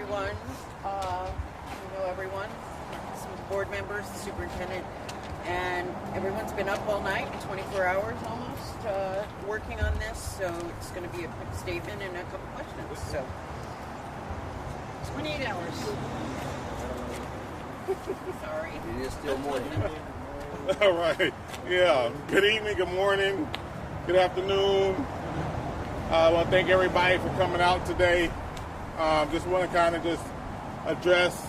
everyone. Everyone, some board members, the superintendent, and everyone's been up all night, 24 hours almost, working on this. So it's going to be a quick statement and a couple questions. So 28 hours. Sorry. It is still morning. All right. Yeah. Good evening, good morning, good afternoon. I want to thank everybody for coming out today. Just want to kind of just address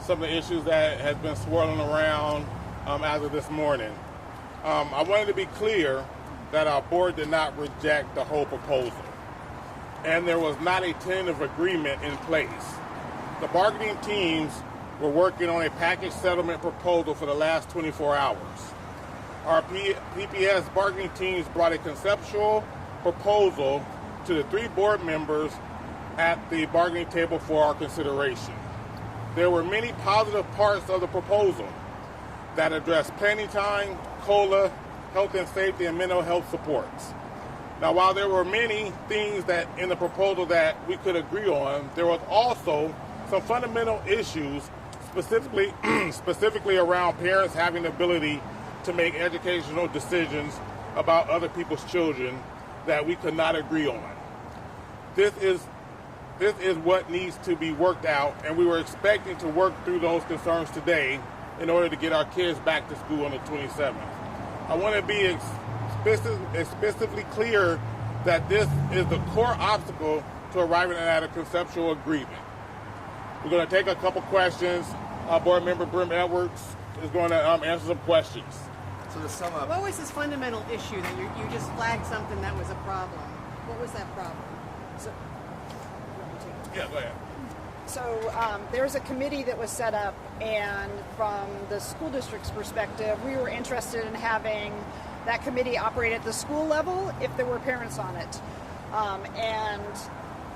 some of the issues that has been swirling around as of this morning. I wanted to be clear that our board did not reject the whole proposal, and there was not a tentative agreement in place. The bargaining teams were working on a package settlement proposal for the last 24 hours. Our PPS bargaining teams brought a conceptual proposal to the 3 board members at the bargaining table for our consideration. There were many positive parts of the proposal that addressed planning time, COLA, health and safety, and mental health supports. Now, while there were many things that in the proposal that we could agree on, there was also some fundamental issues, specifically around parents having the ability to make educational decisions about other people's children that we could not agree on. This is what needs to be worked out, and we were expecting to work through those concerns today in order to get our kids back to school on the 27th. I want to be explicitly clear that this is the core obstacle to arriving at a conceptual agreement. We're going to take a couple questions. Board Member Brim Edwards is going to answer some questions. So to sum up, what was this fundamental issue that you just flagged something that was a problem? What was that problem? Yeah, go ahead. So there's a committee that was set up, and from the school district's perspective, we were interested in having that committee operate at the school level if there were parents on it. And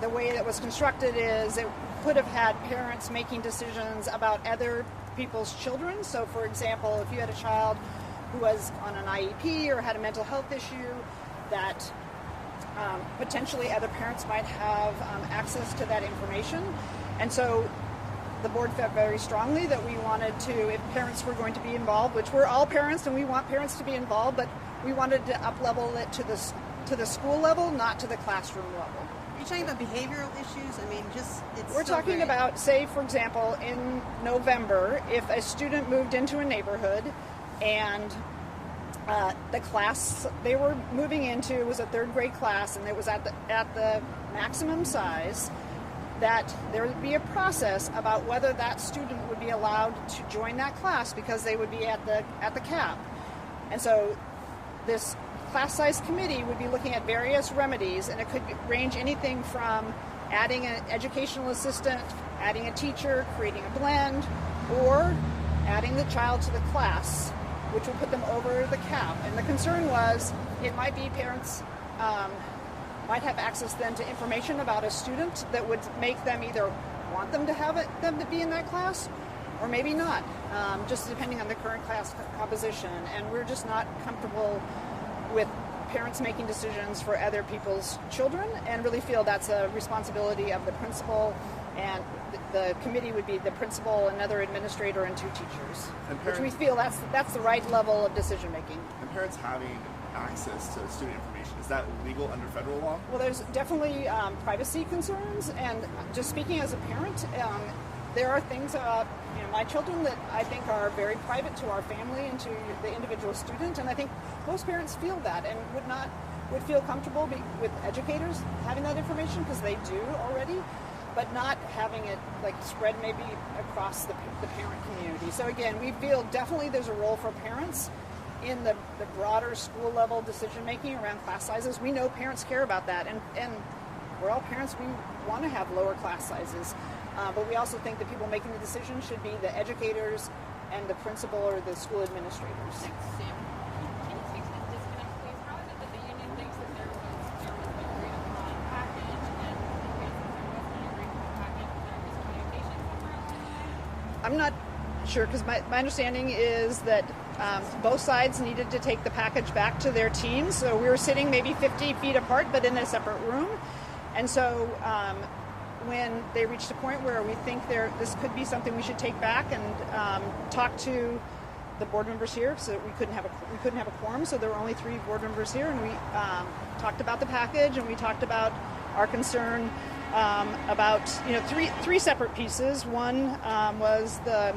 the way that was constructed is it could have had parents making decisions about other people's children. So, for example, if you had a child who was on an IEP or had a mental health issue, that potentially other parents might have access to that information. And so the board felt very strongly that we wanted to, if parents were going to be involved, which we're all parents and we want parents to be involved, but we wanted to up-level it to the school level, not to the classroom level. Are you talking about behavioral issues? I mean, we're talking about, say, for example, in November, if a student moved into a neighborhood and the class they were moving into was a 3rd grade class, and it was at the maximum size, that there would be a process about whether that student would be allowed to join that class because they would be at the cap. And so this class size committee would be looking at various remedies, and it could range anything from adding an educational assistant, adding a teacher, creating a blend, or adding the child to the class, which would put them over the cap. And the concern was it might be parents might have access then to information about a student that would make them either want them to be in that class, or maybe not, just depending on the current class composition. And we're just not comfortable with parents making decisions for other people's children, and really feel that's a responsibility of the principal, and the committee would be the principal, another administrator, and 2 teachers, which we feel that's the right level of decision making. And parents having access to student information, is that legal under federal law? Well, there's definitely privacy concerns, and just speaking as a parent, there are things about my children that I think are very private to our family and to the individual student, and I think most parents feel that and would feel comfortable with educators having that information, because they do already, but not having it spread maybe across the parent community. So again, we feel definitely there's a role for parents in the broader school level decision making around class sizes. We know parents care about that, and we're all parents. We want to have lower class sizes, but we also think that people making the decision should be the educators and the principal or the school administrators. Sam, can you speak to this disconnect, please? How is it that the union thinks that there was an agreed upon package, and there wasn't an agreed upon package, there was communication somewhere along the line? I'm not sure, because my understanding is that both sides needed to take the package back to their teams. So we were sitting maybe 50 feet apart, but in a separate room. And so when they reached a point where we think this could be something we should take back and talk to the board members here, so we couldn't have a quorum, so there were only 3 board members here, and we talked about the package, and we talked about our concern about three separate pieces. One was the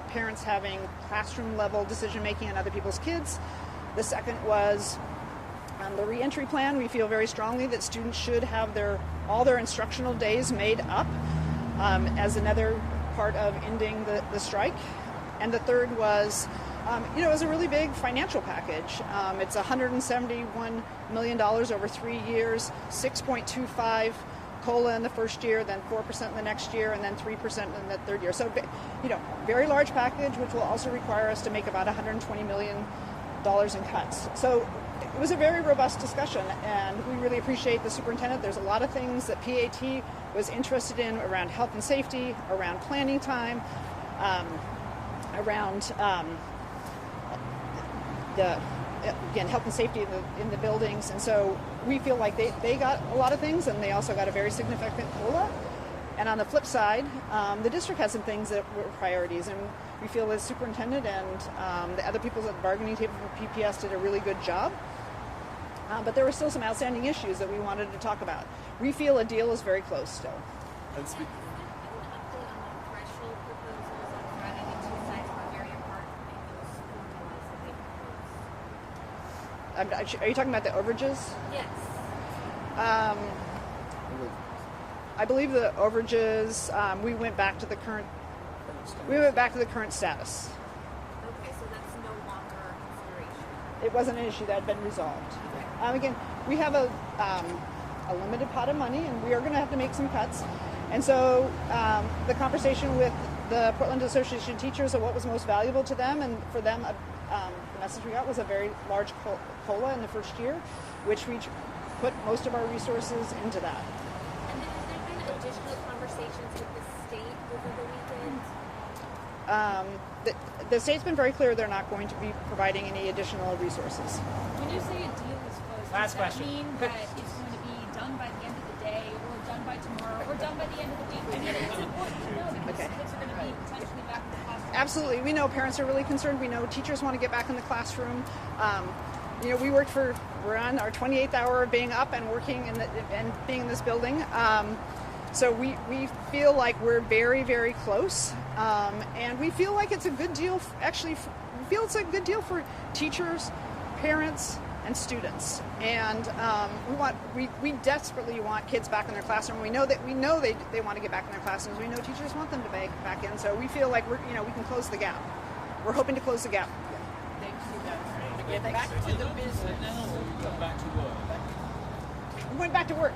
parents having classroom level decision making on other people's kids. The second was the reentry plan. We feel very strongly that students should have all their instructional days made up as another part of ending the strike. And the third was, it was a really big financial package. It's $171 million over 3 years, 6.25 COLA in the first year, then 4% in the next year, and then 3% in the third year. So, very large package, which will also require us to make about $120 million in cuts. So it was a very robust discussion, and we really appreciate the superintendent. There's a lot of things that PAT was interested in around health and safety, around planning time, around health and safety in the buildings. And so we feel like they got a lot of things, and they also got a very significant COLA. And on the flip side, the district has some things that were priorities, and we feel the superintendent and the other people at the bargaining table for PPS did a really good job. But there were still some outstanding issues that we wanted to talk about. We feel a deal is very close still. And An update on the threshold proposals on Friday. The two sides were very apart to make those formalized that they proposed. Are you talking about the overages? Yes. I believe the overages. We went back to the current. We went back to the current status. Okay, so that's no longer a consideration. It wasn't an issue that had been resolved. Again, we have a limited pot of money, and we are going to have to make some cuts. And so the conversation with the Portland Association of Teachers of what was most valuable to them, and for them, the message we got was a very large COLA in the first year, which we put most of our resources into that. And have there been additional conversations with the state over the weekend? The state's been very clear they're not going to be providing any additional resources. When you say a deal is closed, Last does that question. mean that it's going to be done by the end of the day, or done by tomorrow, or done by the end of the week? I mean, it's important to know because Okay. kids are going to be potentially back in the classroom. Absolutely. We know parents are really concerned. We know teachers want to get back in the classroom. We're on our 28th hour of being up and working and being in this building. So we feel like we're very, very close. And we feel like it's a good deal. Actually, we feel it's a good deal for teachers, parents, and students. And we desperately want kids back in their classroom. We know they want to get back in their classrooms. We know teachers want them to be back in. So we feel like we can close the gap. We're hoping to close the gap. Get back to the business. Come back to work. We went back to work.